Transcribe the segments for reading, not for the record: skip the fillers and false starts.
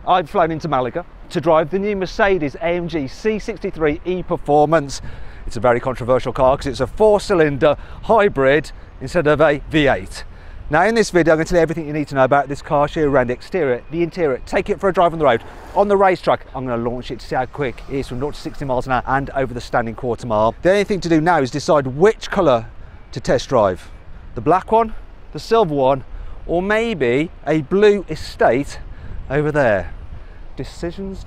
I've flown into Malaga to drive the new Mercedes-AMG C63 E-Performance. It's a very controversial car because it's a 4-cylinder hybrid instead of a V8. Now in this video I'm going to tell you everything you need to know about this car, show you around the exterior, the interior, take it for a drive on the road, on the racetrack. I'm going to launch it to see how quick it is from 0 to 60 miles an hour and over the standing quarter mile. The only thing to do now is decide which colour to test drive. The black one, the silver one, or maybe a blue estate over there. Decisions.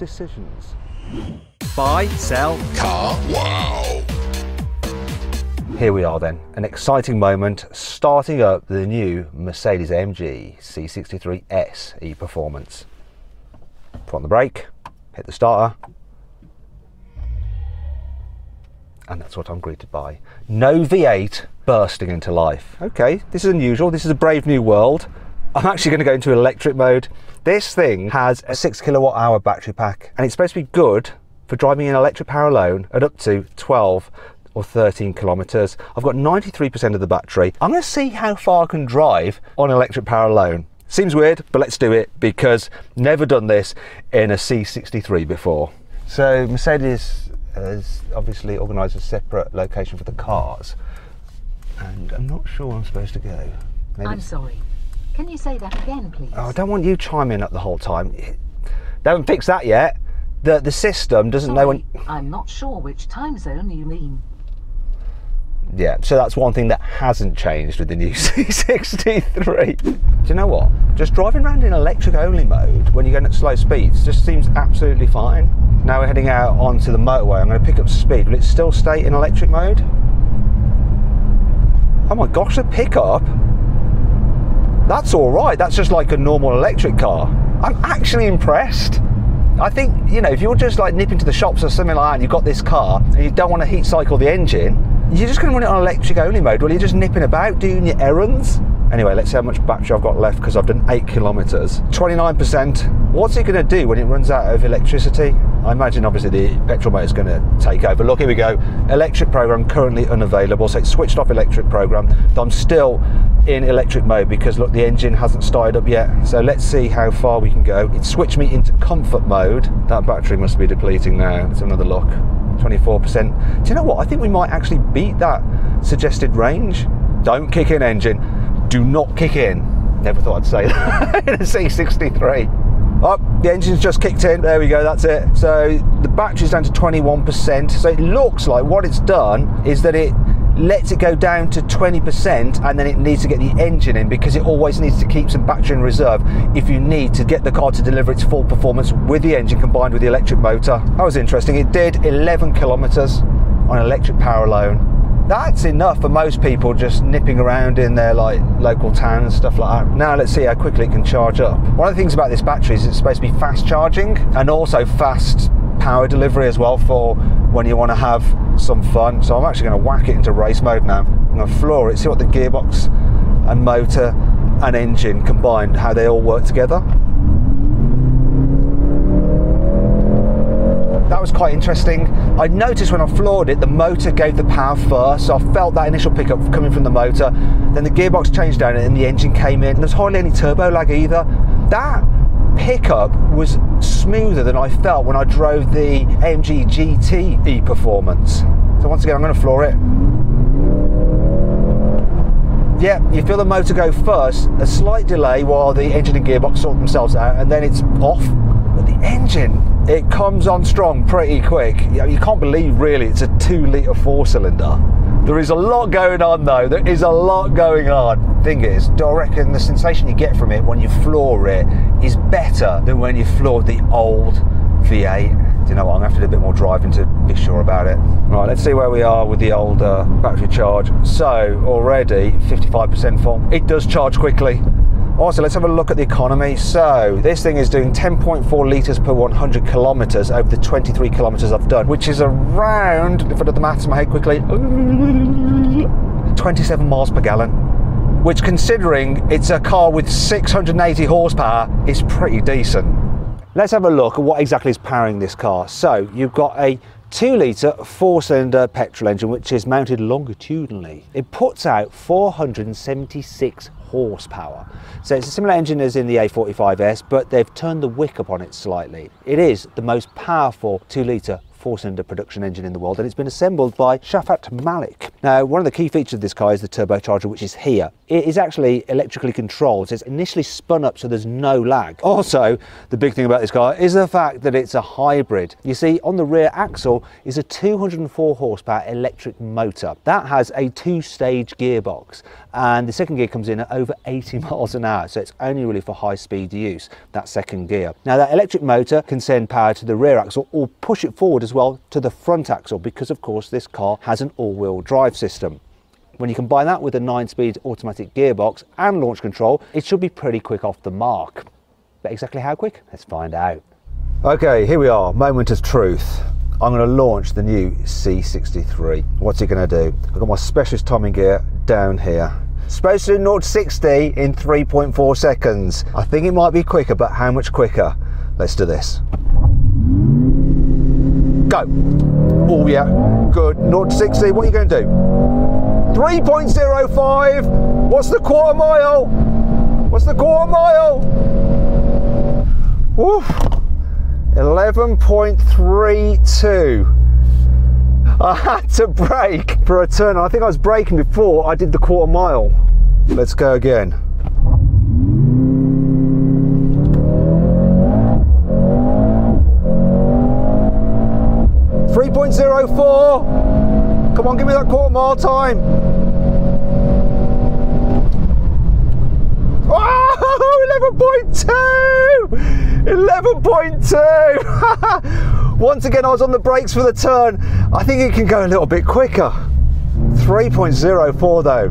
Buy, sell, car wow. Here we are then, an exciting moment starting up the new Mercedes-AMG C63 S E-Performance. Put on the brake, hit the starter, and that's what I'm greeted by. No V8 bursting into life. Okay, this is unusual, this is a brave new world. I'm actually going to go into electric mode. This thing has a 6 kilowatt hour battery pack and it's supposed to be good for driving in electric power alone at up to 12 or 13 kilometers. I've got 93% of the battery. I'm going to see how far I can drive on electric power alone. Seems weird, but let's do it because never done this in a C63 before. So Mercedes has obviously organised a separate location for the cars and I'm not sure where I'm supposed to go. Maybe I'm sorry. Can you say that again, please? Oh, I don't want you chiming up the whole time. They haven't fixed that yet. The system doesn't know when... I'm not sure which time zone you mean. Yeah, so that's one thing that hasn't changed with the new C63. Do you know what? Just driving around in electric only mode when you're going at slow speeds just seems absolutely fine. Now we're heading out onto the motorway. I'm going to pick up speed. Will it still stay in electric mode? Oh my gosh, the pickup. That's all right. That's just like a normal electric car. I'm actually impressed. I think, you know, if you're just like nipping to the shops or something like that and you've got this car and you don't want to heat cycle the engine, you're just going to run it on electric only mode while you're just nipping about doing your errands. Anyway, let's see how much battery I've got left because I've done 8 kilometers. 29%. What's it going to do when it runs out of electricity? I imagine obviously the petrol motor is going to take over. Look, here we go. Electric program currently unavailable. So it's switched off electric program. But I'm still in electric mode because look, the engine hasn't started up yet. So let's see how far we can go. It switched me into comfort mode. That battery must be depleting now. Let's have another look. 24%. Do you know what? I think we might actually beat that suggested range. Don't kick in, engine. Do not kick in. Never thought I'd say that in a C63. Oh, the engine's just kicked in. There we go, that's it. So the battery's down to 21%. So it looks like what it's done is that it lets it go down to 20% and then it needs to get the engine in because it always needs to keep some battery in reserve if you need to get the car to deliver its full performance with the engine combined with the electric motor. That was interesting. It did 11 kilometers on electric power alone. That's enough for most people just nipping around in their like local town and stuff like that. Now let's see how quickly it can charge up. One of the things about this battery is it's supposed to be fast charging and also fast power delivery as well for when you want to have some fun. So I'm actually going to whack it into race mode now. I'm going to floor it, see what the gearbox and motor and engine combined, how they all work together. That was quite interesting. I noticed when I floored it, the motor gave the power first, so I felt that initial pickup coming from the motor. Then the gearbox changed down and the engine came in. There's hardly any turbo lag either. That pickup was smoother than I felt when I drove the AMG GT E-Performance. So once again, I'm going to floor it. Yeah, you feel the motor go first, a slight delay while the engine and gearbox sort themselves out, and then it's off. But the engine, it comes on strong pretty quick. You can't believe really it's a 2-litre 4-cylinder. There is a lot going on though, there is a lot going on. Thing is, do I reckon the sensation you get from it when you floor it is better than when you floored the old V8. Do you know what, I'm going to have to do a bit more driving to be sure about it. Right, let's see where we are with the old battery charge. So, already 55% full. It does charge quickly. Also, let's have a look at the economy. So, this thing is doing 10.4 litres per 100 kilometres over the 23 kilometres I've done, which is around, if I do the maths in my head quickly, 27 miles per gallon. Which, considering it's a car with 680 horsepower, is pretty decent. Let's have a look at what exactly is powering this car. So, you've got a 2-litre 4-cylinder petrol engine which is mounted longitudinally. It puts out 476 horsepower. So it's a similar engine as in the A45S, but they've turned the wick up on it slightly. It is the most powerful 2-litre 4-cylinder production engine in the world, and it's been assembled by Shafat Malik. Now, one of the key features of this car is the turbocharger, which is here. It is actually electrically controlled, so it's initially spun up so there's no lag. Also, the big thing about this car is the fact that it's a hybrid. You see, on the rear axle is a 204 horsepower electric motor. That has a 2-stage gearbox, and the second gear comes in at over 80 miles an hour, so it's only really for high-speed use, that second gear. Now, that electric motor can send power to the rear axle or push it forward as well to the front axle, because of course this car has an all-wheel drive system. When you combine that with a 9-speed automatic gearbox and launch control, it should be pretty quick off the mark. But exactly how quick? Let's find out. Okay, here we are, moment of truth. I'm going to launch the new C63. What's it going to do? I've got my specialist timing gear down here. Supposed to do 0 to 60 in 3.4 seconds. I think it might be quicker, but how much quicker? Let's do this. Go. Oh yeah, good. 0 to 60, what are you going to do? 3.05. What's the quarter mile? What's the quarter mile? Woo. 11.32. I had to brake for a turn. I think I was braking before I did the quarter mile. Let's go again. .04. Come on, give me that quarter mile time. Oh, 11.2! 11.2! Once again, I was on the brakes for the turn. I think it can go a little bit quicker. 3.04 though.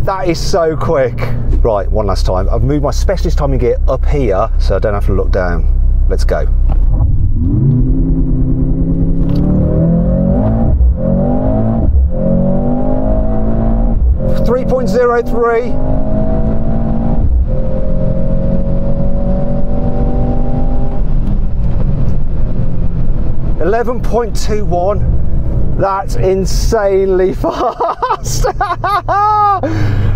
That is so quick. Right, one last time. I've moved my specialist timing gear up here so I don't have to look down. Let's go. 3.03. .21. That's insanely fast.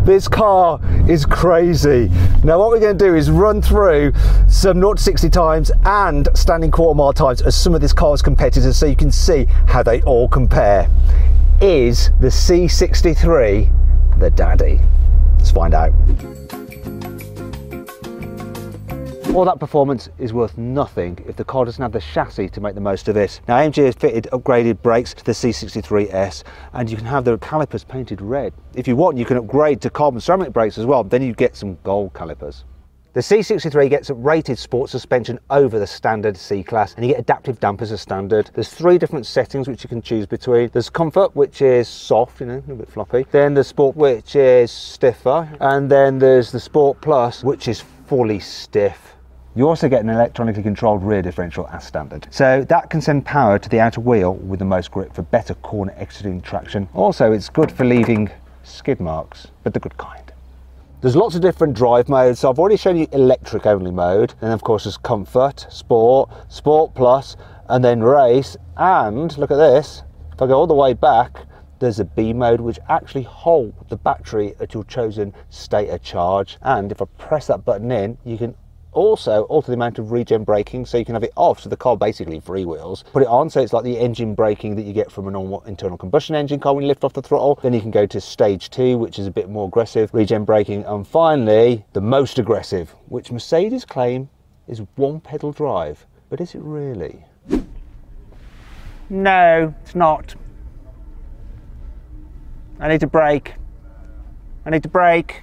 This car is crazy. Now what we're going to do is run through some 0 to 60 times and standing quarter mile times as some of this car's competitors, so you can see how they all compare. Is the C63 the daddy? Let's find out. All that performance is worth nothing if the car doesn't have the chassis to make the most of it. Now AMG has fitted upgraded brakes to the C63S, and you can have the calipers painted red. If you want, you can upgrade to carbon ceramic brakes as well, then you get some gold calipers. The C63 gets a rated sport suspension over the standard C-Class, and you get adaptive dampers as standard. There's 3 different settings which you can choose between. There's Comfort, which is soft, you know, a little bit floppy. Then there's Sport, which is stiffer. And then there's the Sport Plus, which is fully stiff. You also get an electronically controlled rear differential as standard. So that can send power to the outer wheel with the most grip for better corner exiting traction. Also, it's good for leaving skid marks, but the good kind. There's lots of different drive modes. So I've already shown you electric only mode. And of course there's Comfort, Sport, Sport Plus, and then Race. And look at this, if I go all the way back, there's a B mode, which actually holds the battery at your chosen state of charge. And if I press that button in, you can also alter the amount of regen braking, so you can have it off so the car basically freewheels. Put it on so it's like the engine braking that you get from a normal internal combustion engine car when you lift off the throttle. Then you can go to stage 2, which is a bit more aggressive regen braking, and finally the most aggressive, which Mercedes claim is 1-pedal drive. But is it really? No, it's not. I need to brake. I need to brake.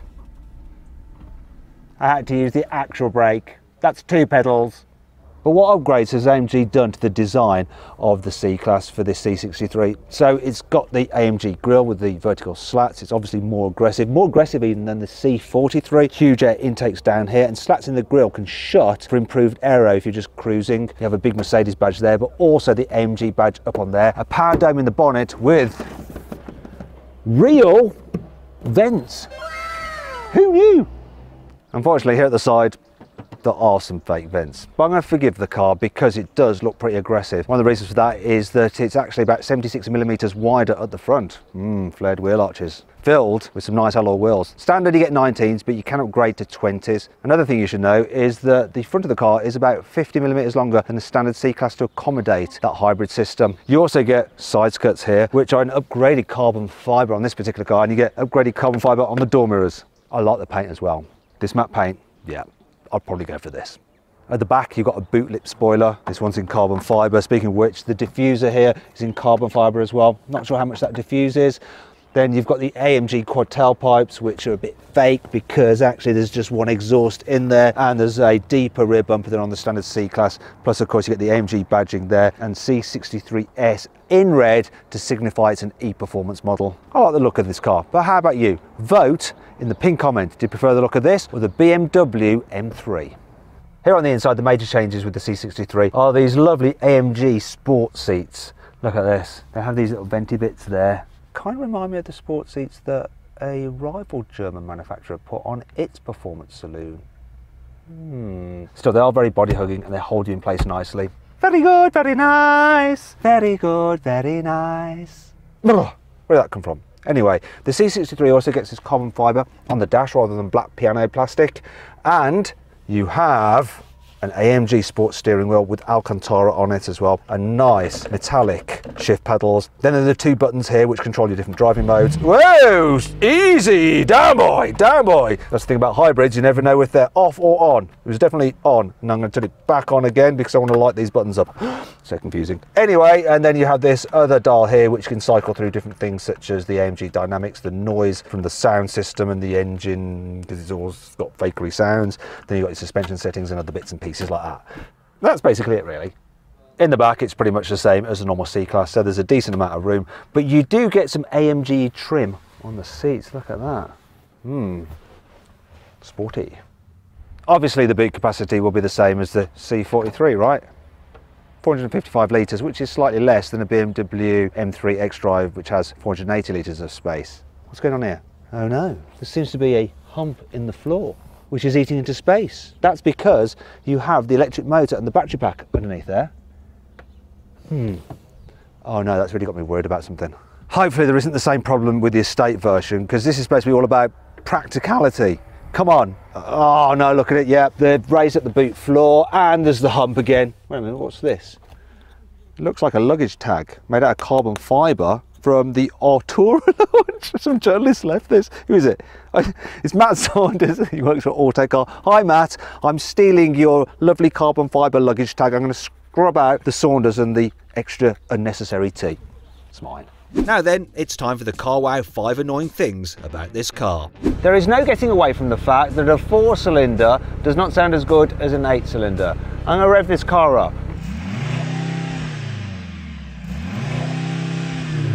I had to use the actual brake. That's 2 pedals. But what upgrades has AMG done to the design of the C-Class for this C63? So it's got the AMG grille with the vertical slats. It's obviously more aggressive even than the C43. Huge air intakes down here, and slats in the grille can shut for improved aero if you're just cruising. You have a big Mercedes badge there, but also the AMG badge up on there. A power dome in the bonnet with real vents. Who knew? Unfortunately, here at the side, there are some fake vents. But I'm going to forgive the car because it does look pretty aggressive. One of the reasons for that is that it's actually about 76mm wider at the front. Flared wheel arches. Filled with some nice alloy wheels. Standard you get 19s, but you can upgrade to 20s. Another thing you should know is that the front of the car is about 50mm longer than the standard C-Class to accommodate that hybrid system. You also get side skirts here, which are an upgraded carbon fibre on this particular car, and you get upgraded carbon fibre on the door mirrors. I like the paint as well. This matte paint, yeah, I'd probably go for this. At the back, you've got a boot lip spoiler. This one's in carbon fibre. Speaking of which, the diffuser here is in carbon fibre as well. Not sure how much that diffuses. Then you've got the AMG quad tailpipes, which are a bit fake because actually there's just one exhaust in there, and there's a deeper rear bumper than on the standard C-Class. Plus, of course, you get the AMG badging there and C63S in red to signify it's an E-performance model. I like the look of this car, but how about you? Vote in the pinned comment. Do you prefer the look of this or the BMW M3? Here on the inside, the major changes with the C63 are these lovely AMG sport seats. Look at this. They have these little venti bits there. Kind of remind me of the sport seats that a rival German manufacturer put on its performance saloon. Still, they are very body hugging and they hold you in place nicely. Very good, very nice. Very good, very nice. Where did that come from? Anyway, the C63 also gets this carbon fibre on the dash rather than black piano plastic, and you have an AMG sports steering wheel with Alcantara on it as well, and nice metallic shift pedals. Then there are the two buttons here which control your different driving modes. Whoa, easy, down boy, down boy. That's the thing about hybrids, you never know if they're off or on. It was definitely on, and I'm going to turn it back on again because I want to light these buttons up. So confusing. Anyway, and then you have this other dial here which can cycle through different things such as the AMG dynamics, the noise from the sound system and the engine, because it's all got fakery sounds. Then you've got your suspension settings and other bits and pieces like that. That's basically it really. In the back it's pretty much the same as a normal C-Class, so there's a decent amount of room, but you do get some AMG trim on the seats. Look at that. Sporty. Obviously the boot capacity will be the same as the C43, right? 455 litres, which is slightly less than a BMW M3 X-Drive, which has 480 litres of space. What's going on here? Oh no, there seems to be a hump in the floor, which is eating into space. That's because you have the electric motor and the battery pack underneath there. Oh no, that's really got me worried about something. Hopefully there isn't the same problem with the estate version, because this is supposed to be all about practicality. Come on. Oh no, look at it, yeah. They've raised up the boot floor and there's the hump again. Wait a minute, what's this? It looks like a luggage tag made out of carbon fibre from the Artura launch. Some journalist left this. Who is it? It's Matt Saunders. He works for Autocar. Hi Matt, I'm stealing your lovely carbon fibre luggage tag. I'm going to scrub out the Saunders and the extra unnecessary T. It's mine. Now then, it's time for the carwow 5 annoying things about this car. There is no getting away from the fact that a 4-cylinder does not sound as good as an 8-cylinder. I'm going to rev this car up.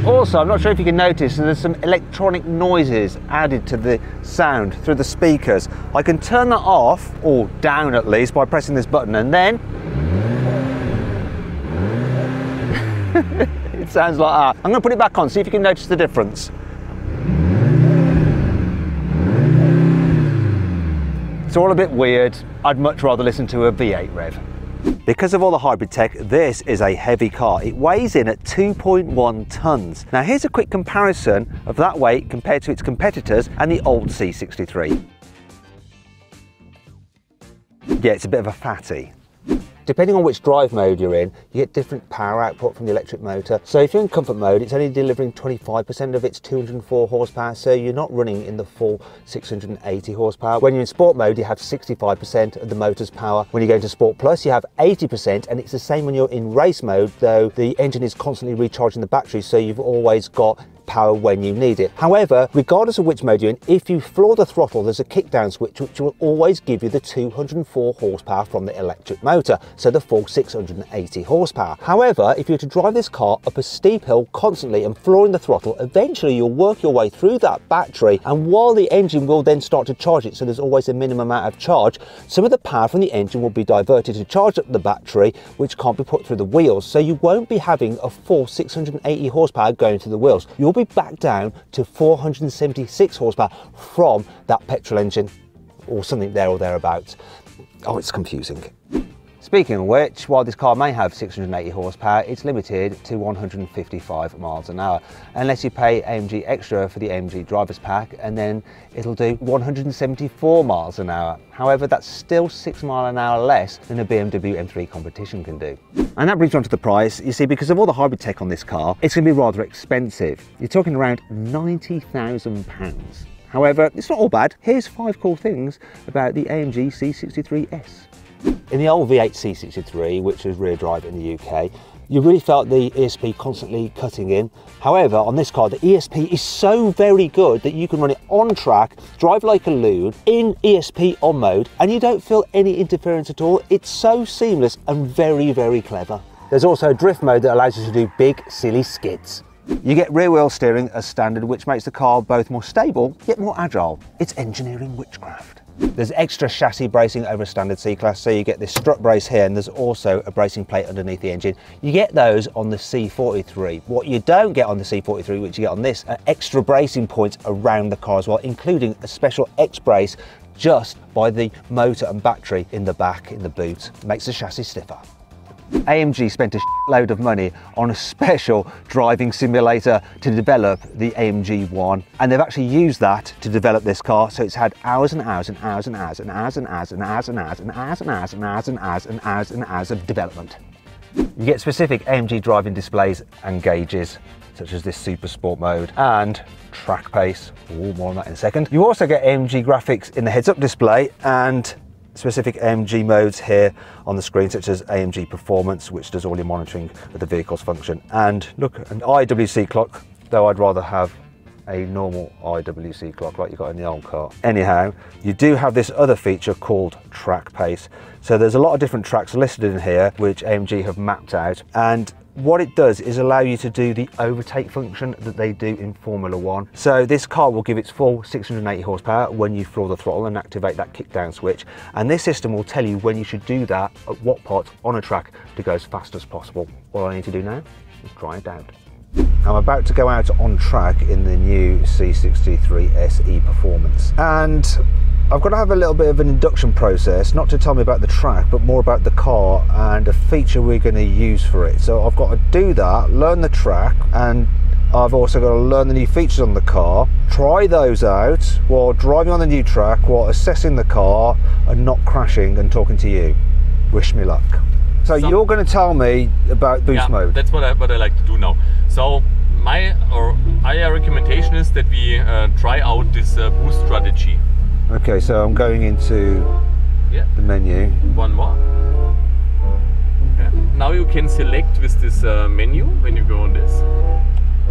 Also, I'm not sure if you can notice, there's some electronic noises added to the sound through the speakers. I can turn that off, or down at least, by pressing this button, and then it sounds like that. I'm going to put it back on, see if you can notice the difference. It's all a bit weird. I'd much rather listen to a V8 rev. Because of all the hybrid tech, this is a heavy car. It weighs in at 2.1 tonnes. Now here's a quick comparison of that weight compared to its competitors and the old C63. Yeah, it's a bit of a fatty. Depending on which drive mode you're in, you get different power output from the electric motor. So if you're in comfort mode, it's only delivering 25% of its 204 horsepower, so you're not running in the full 680 horsepower. When you're in sport mode, you have 65% of the motor's power. When you go into Sport Plus, you have 80%, and it's the same when you're in race mode, though the engine is constantly recharging the battery, so you've always got power when you need it. However, regardless of which mode you're in, if you floor the throttle, there's a kick down switch which will always give you the 204 horsepower from the electric motor, so the full 680 horsepower. However, if you're to drive this car up a steep hill constantly and flooring the throttle, eventually you'll work your way through that battery, and while the engine will then start to charge it, so there's always a minimum amount of charge, some of the power from the engine will be diverted to charge up the battery, which can't be put through the wheels, so you won't be having a full 680 horsepower going through the wheels. You'll be back down to 476 horsepower from that petrol engine, or something there or thereabouts. Oh, it's confusing. Speaking of which, while this car may have 680 horsepower, it's limited to 155 miles an hour, unless you pay AMG Extra for the AMG driver's pack, and then it'll do 174 miles an hour. However, that's still 6 miles an hour less than a BMW M3 competition can do. And that brings you on to the price. You see, because of all the hybrid tech on this car, it's going to be rather expensive. You're talking around £90,000. However, it's not all bad. Here's 5 cool things about the AMG C63S. In the old V8 C63, which was rear drive in the UK, you really felt the ESP constantly cutting in. However, on this car, the ESP is so very good that you can run it on track, drive like a loon, in ESP on mode, and you don't feel any interference at all. It's so seamless and very, very clever. There's also a drift mode that allows you to do big, silly skids. You get rear wheel steering as standard, which makes the car both more stable, yet more agile. It's engineering witchcraft. There's extra chassis bracing over a standard C-Class, so you get this strut brace here, and there's also a bracing plate underneath the engine. You get those on the C43. What you don't get on the C43, which you get on this, are extra bracing points around the car as well, including a special X-brace just by the motor and battery in the back, in the boot. Makes the chassis stiffer. AMG spent a load of money on a special driving simulator to develop the AMG One, and they've actually used that to develop this car, so it's had hours and hours and hours and hours and hours and hours and hours and hours and hours and hours and hours and hours and hours and hours of development. You get specific AMG driving displays and gauges, such as this Super Sport mode and track pace. More on that in a second. You also get AMG graphics in the heads-up display and specific AMG modes here on the screen, such as AMG Performance, which does all your monitoring of the vehicle's function. And look, an IWC clock, though I'd rather have a normal IWC clock like you got in the old car. Anyhow, you do have this other feature called track pace. So there's a lot of different tracks listed in here, which AMG have mapped out. And what it does is allow you to do the overtake function that they do in Formula One. So this car will give its full 680 horsepower when you floor the throttle and activate that kick down switch. And this system will tell you when you should do that at what part on a track to go as fast as possible. All I need to do now is try it out. I'm about to go out on track in the new C63 SE Performance. And I've got to have a little bit of an induction process, not to tell me about the track, but more about the car and a feature we're going to use for it. So I've got to do that, learn the track, and I've also got to learn the new features on the car, try those out while driving on the new track, while assessing the car and not crashing and talking to you. Wish me luck. So you're going to tell me about boost mode. That's what I like to do now. So our recommendation is that we try out this boost strategy. Okay, so I'm going into the menu. One more. Yeah. Now you can select with this menu when you go on this.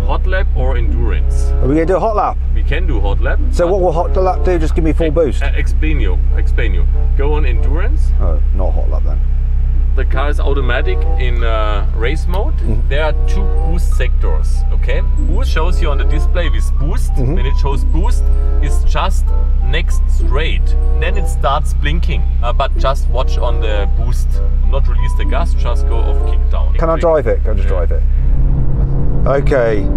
Hot lap or endurance. Are we going to do a hot lap? We can do hot lap. So what will hot lap do? Just give me full boost? Explain you. Go on endurance. Oh, not hot lap then. The car is automatic in race mode. There are 2 boost sectors, okay? Boost shows you on the display with boost. When it shows boost, it's just next straight. Then it starts blinking, but just watch on the boost. Not release the gas, just go off kick down. Can I drive it? Can I just drive it? Okay,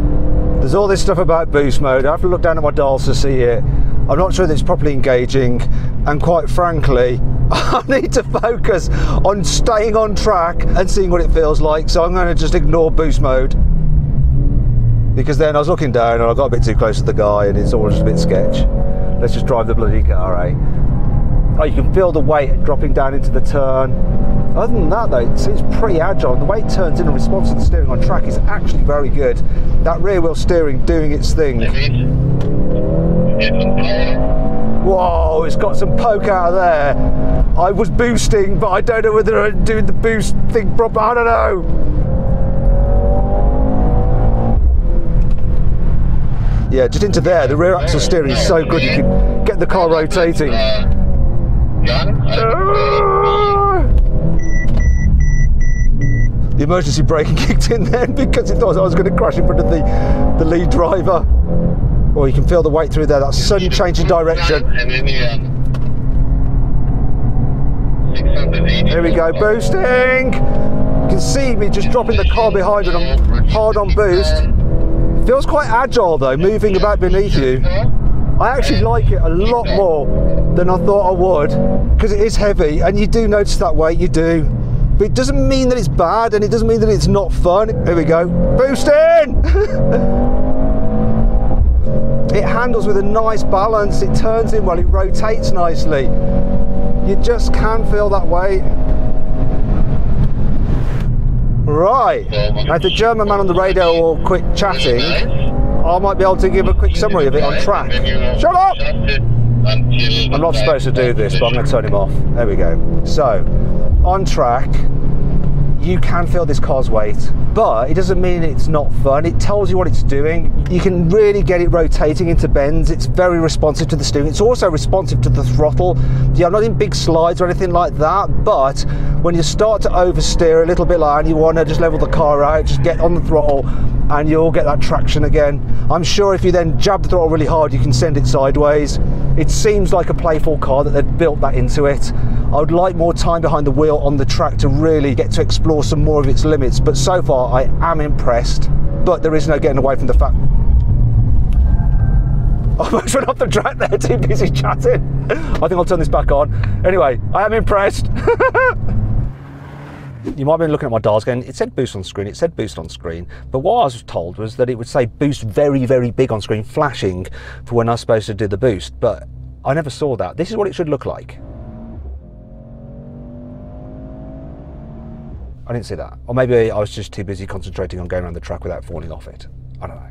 there's all this stuff about boost mode. I have to look down at my dials to see it. I'm not sure that it's properly engaging, and quite frankly, I need to focus on staying on track and seeing what it feels like, so I'm going to just ignore boost mode. Because then I was looking down and I got a bit too close to the guy and it's all just a bit sketch. Let's just drive the bloody car, eh? Oh, you can feel the weight dropping down into the turn. Other than that though, it seems pretty agile. The way it turns in response to the steering on track is actually very good. That rear wheel steering doing its thing. Whoa, it's got some poke out of there. I was boosting, but I don't know whether I'm doing the boost thing proper. I don't know. Yeah, just into there. The rear axle steering is so good. You can get the car rotating. The emergency braking kicked in then because it thought I was going to crash in front of the lead driver. Or you can feel the weight through there, that sudden change in direction. Here we go, boosting! You can see me just dropping the car behind and I'm hard on boost. It feels quite agile though, moving about beneath you. I actually like it a lot more than I thought I would, because it is heavy, and you do notice that weight, you do. But it doesn't mean that it's bad, and it doesn't mean that it's not fun. Here we go, boosting! It handles with a nice balance, it turns in well, it rotates nicely. You just can feel that weight. Right, now if the German man on the radio will quit chatting, I might be able to give a quick summary of it on track. Shut up! I'm not supposed to do this, but I'm going to turn him off. There we go. So, on track, you can feel this car's weight, but it doesn't mean it's not fun. It tells you what it's doing. You can really get it rotating into bends. It's very responsive to the steering. It's also responsive to the throttle. Yeah, I'm not in big slides or anything like that, but when you start to oversteer a little bit like, and you want to just level the car out, just get on the throttle and you'll get that traction again. I'm sure if you then jab the throttle really hard, you can send it sideways. It seems like a playful car that they've built that into it. I would like more time behind the wheel on the track to really get to explore some more of its limits, but so far I am impressed, but there is no getting away from the fact. I almost went off the track there, too busy chatting. I think I'll turn this back on. Anyway, I am impressed. You might have been looking at my dials going, it said boost on screen, it said boost on screen, but what I was told was that it would say boost very, very big on screen, flashing for when I was supposed to do the boost, but I never saw that. This is what it should look like. I didn't see that. Or maybe I was just too busy concentrating on going around the track without falling off it. I don't know.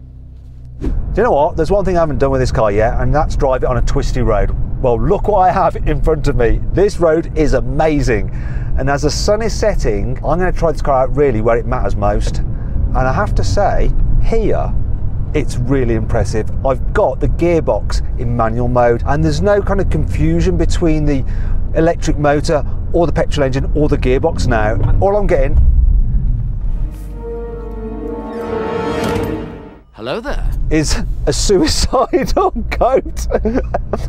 Do you know what? There's one thing I haven't done with this car yet, and that's drive it on a twisty road. Well, look what I have in front of me. This road is amazing. And as the sun is setting, I'm going to try this car out really where it matters most. And I have to say, here, it's really impressive. I've got the gearbox in manual mode, and there's no kind of confusion between the electric motor or the petrol engine or the gearbox now. All I'm getting... Hello there. Is a suicidal goat.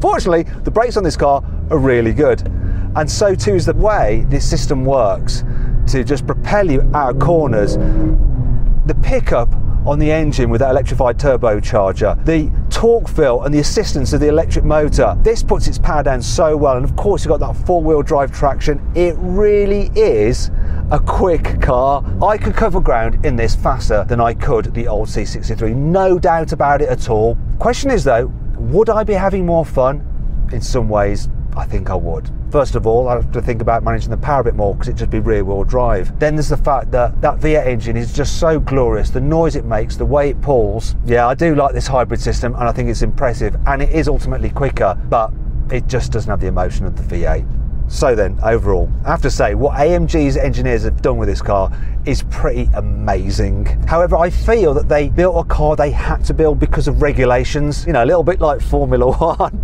Fortunately, the brakes on this car are really good. And so too is the way this system works to just propel you out of corners. The pickup on the engine with that electrified turbocharger, the torque fill and the assistance of the electric motor, this puts its power down so well. And of course you've got that four-wheel drive traction. It really is a quick car. I could cover ground in this faster than I could the old C63, no doubt about it at all. Question is though, would I be having more fun? In some ways, I think I would. First of all, I have to think about managing the power a bit more because it'd just be rear wheel drive. Then there's the fact that that V8 engine is just so glorious. The noise it makes, the way it pulls. Yeah, I do like this hybrid system and I think it's impressive, and it is ultimately quicker, but it just doesn't have the emotion of the V8. So then, overall, I have to say what AMG's engineers have done with this car is pretty amazing. However, I feel that they built a car they had to build because of regulations, you know, a little bit like Formula One.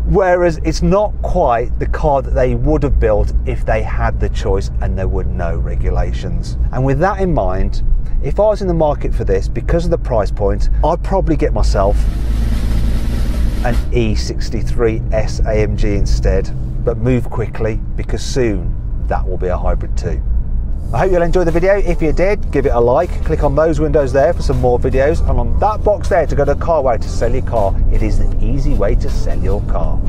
Whereas it's not quite the car that they would have built if they had the choice and there were no regulations. And with that in mind, if I was in the market for this, because of the price point, I'd probably get myself an E63S AMG instead. But move quickly because soon that will be a hybrid too. I hope you'll enjoy the video. If you did, give it a like. Click on those windows there for some more videos, and on that box there to go to carwow to sell your car. It is the easy way to sell your car.